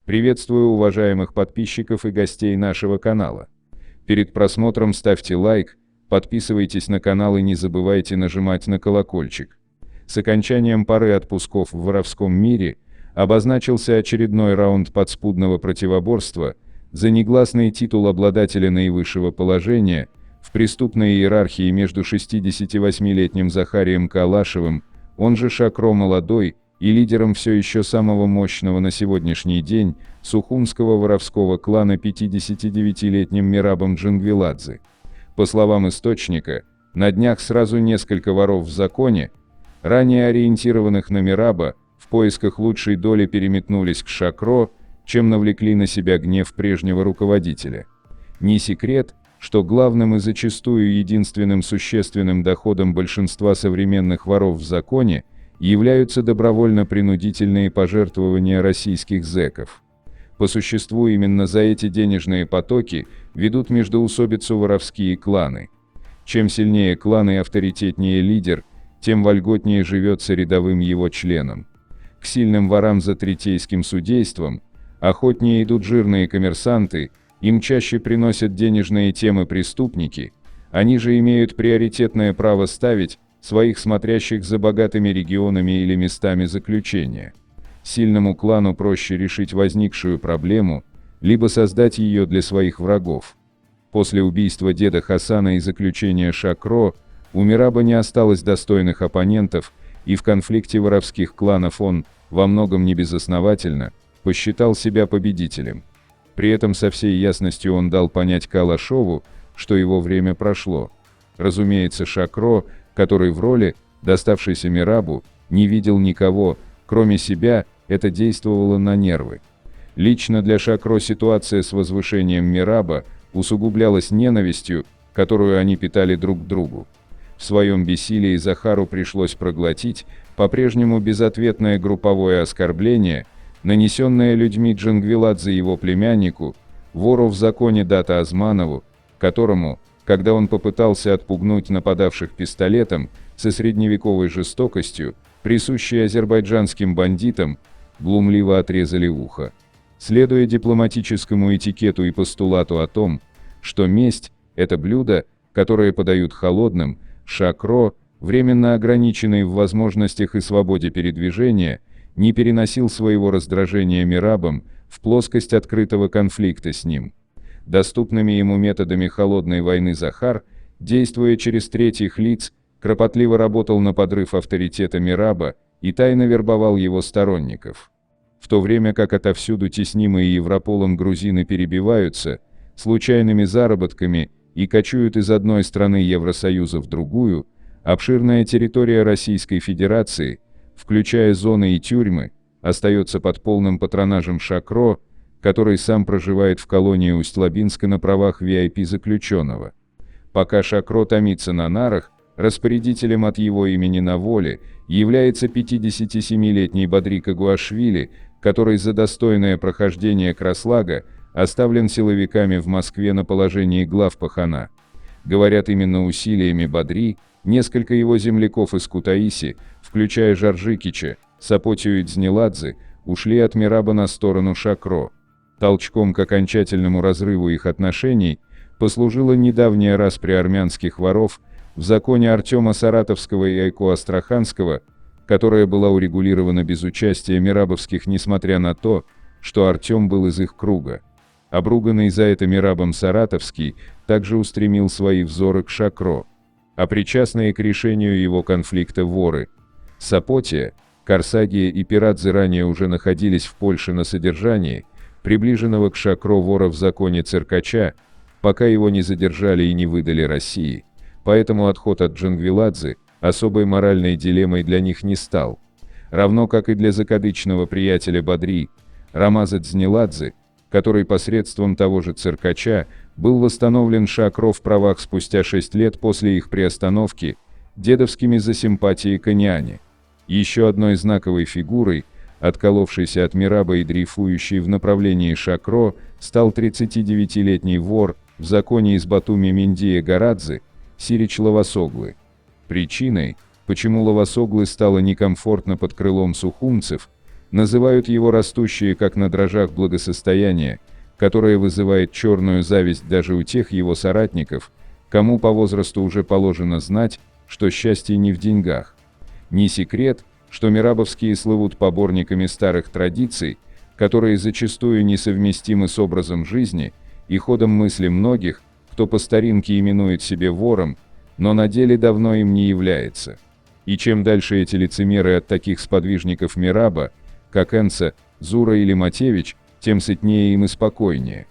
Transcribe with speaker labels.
Speaker 1: Приветствую уважаемых подписчиков и гостей нашего канала. Перед просмотром ставьте лайк, подписывайтесь на канал и не забывайте нажимать на колокольчик. С окончанием пары отпусков в воровском мире обозначился очередной раунд подспудного противоборства за негласный титул обладателя наивысшего положения в преступной иерархии между 68-летним Захарием Калашевым, он же Шакро Молодой, и лидером все еще самого мощного на сегодняшний день сухумского воровского клана 59-летним Мерабом Джангвиладзе. По словам источника, на днях сразу несколько воров в законе, ранее ориентированных на Мераба, в поисках лучшей доли переметнулись к Шакро, чем навлекли на себя гнев прежнего руководителя. Не секрет, что главным и зачастую единственным существенным доходом большинства современных воров в законе являются добровольно-принудительные пожертвования российских зэков. По существу именно за эти денежные потоки ведут междоусобицу воровские кланы. Чем сильнее клан и авторитетнее лидер, тем вольготнее живется рядовым его членам. К сильным ворам за третейским судейством охотнее идут жирные коммерсанты, им чаще приносят денежные темы преступники, они же имеют приоритетное право ставить своих смотрящих за богатыми регионами или местами заключения. Сильному клану проще решить возникшую проблему, либо создать ее для своих врагов. После убийства деда Хасана и заключения Шакро, у Мераба не осталось достойных оппонентов, и в конфликте воровских кланов он, во многом небезосновательно, посчитал себя победителем. При этом со всей ясностью он дал понять Калашеву, что его время прошло. Разумеется, Шакро, который в роли, доставшейся Мерабу, не видел никого, кроме себя, это действовало на нервы. Лично для Шакро ситуация с возвышением Мераба усугублялась ненавистью, которую они питали друг к другу. В своем бессилии Захару пришлось проглотить по-прежнему безответное групповое оскорбление, нанесенное людьми Джангвиладзе его племяннику, вору в законе Дата Азманову, которому, когда он попытался отпугнуть нападавших пистолетом со средневековой жестокостью, присущей азербайджанским бандитам, глумливо отрезали ухо. Следуя дипломатическому этикету и постулату о том, что месть – это блюдо, которое подают холодным, Шакро, временно ограниченный в возможностях и свободе передвижения, не переносил своего раздражения Мерабом в плоскость открытого конфликта с ним. Доступными ему методами холодной войны Захар, действуя через третьих лиц, кропотливо работал на подрыв авторитета Мераба и тайно вербовал его сторонников. В то время как отовсюду теснимые Европолом грузины перебиваются случайными заработками и кочуют из одной страны Евросоюза в другую, обширная территория Российской Федерации, включая зоны и тюрьмы, остается под полным патронажем Шакро, который сам проживает в колонии Усть-Лабинска на правах VIP-заключенного. Пока Шакро томится на нарах, распорядителем от его имени на воле является 57-летний Бадрик Агуашвили, который за достойное прохождение Краслага оставлен силовиками в Москве на положении главпахана. Говорят, именно усилиями Бадри несколько его земляков из Кутаиси, включая Жоржикича, Сапотию и Дзниладзе, ушли от Мераба на сторону Шакро. Толчком к окончательному разрыву их отношений послужила недавняя распря армянских воров в законе Артема Саратовского и Айко Астраханского, которая была урегулирована без участия мерабовских, несмотря на то, что Артем был из их круга. Обруганный за это Мерабом Саратовский также устремил свои взоры к Шакро. А причастные к решению его конфликта воры Сапотия, Корсагия и Пирадзе ранее уже находились в Польше на содержании приближенного к Шакро вора в законе циркача, пока его не задержали и не выдали России, поэтому отход от Джангвиладзе особой моральной дилеммой для них не стал. Равно как и для закадычного приятеля Бадри, Рамаза Дзниладзе, который посредством того же циркача был восстановлен Шакро в правах спустя 6 лет после их приостановки дедовскими за симпатии к Аниане. Еще одной знаковой фигурой, отколовшейся от Мераба и дрейфующей в направлении Шакро, стал 39-летний вор в законе из Батуми Миндия Горадзе, Сирич Лавасоглы. Причиной, почему Лавасоглы стало некомфортно под крылом сухумцев, Называют его растущее как на дрожжах благосостояние, которое вызывает черную зависть даже у тех его соратников, кому по возрасту уже положено знать, что счастье не в деньгах. Не секрет, что мирабовские слывут поборниками старых традиций, которые зачастую несовместимы с образом жизни и ходом мысли многих, кто по старинке именует себя вором, но на деле давно им не является. И чем дальше эти лицемеры от таких сподвижников Мираба, как Энса, Зура или Матевич, тем сытнее им и спокойнее.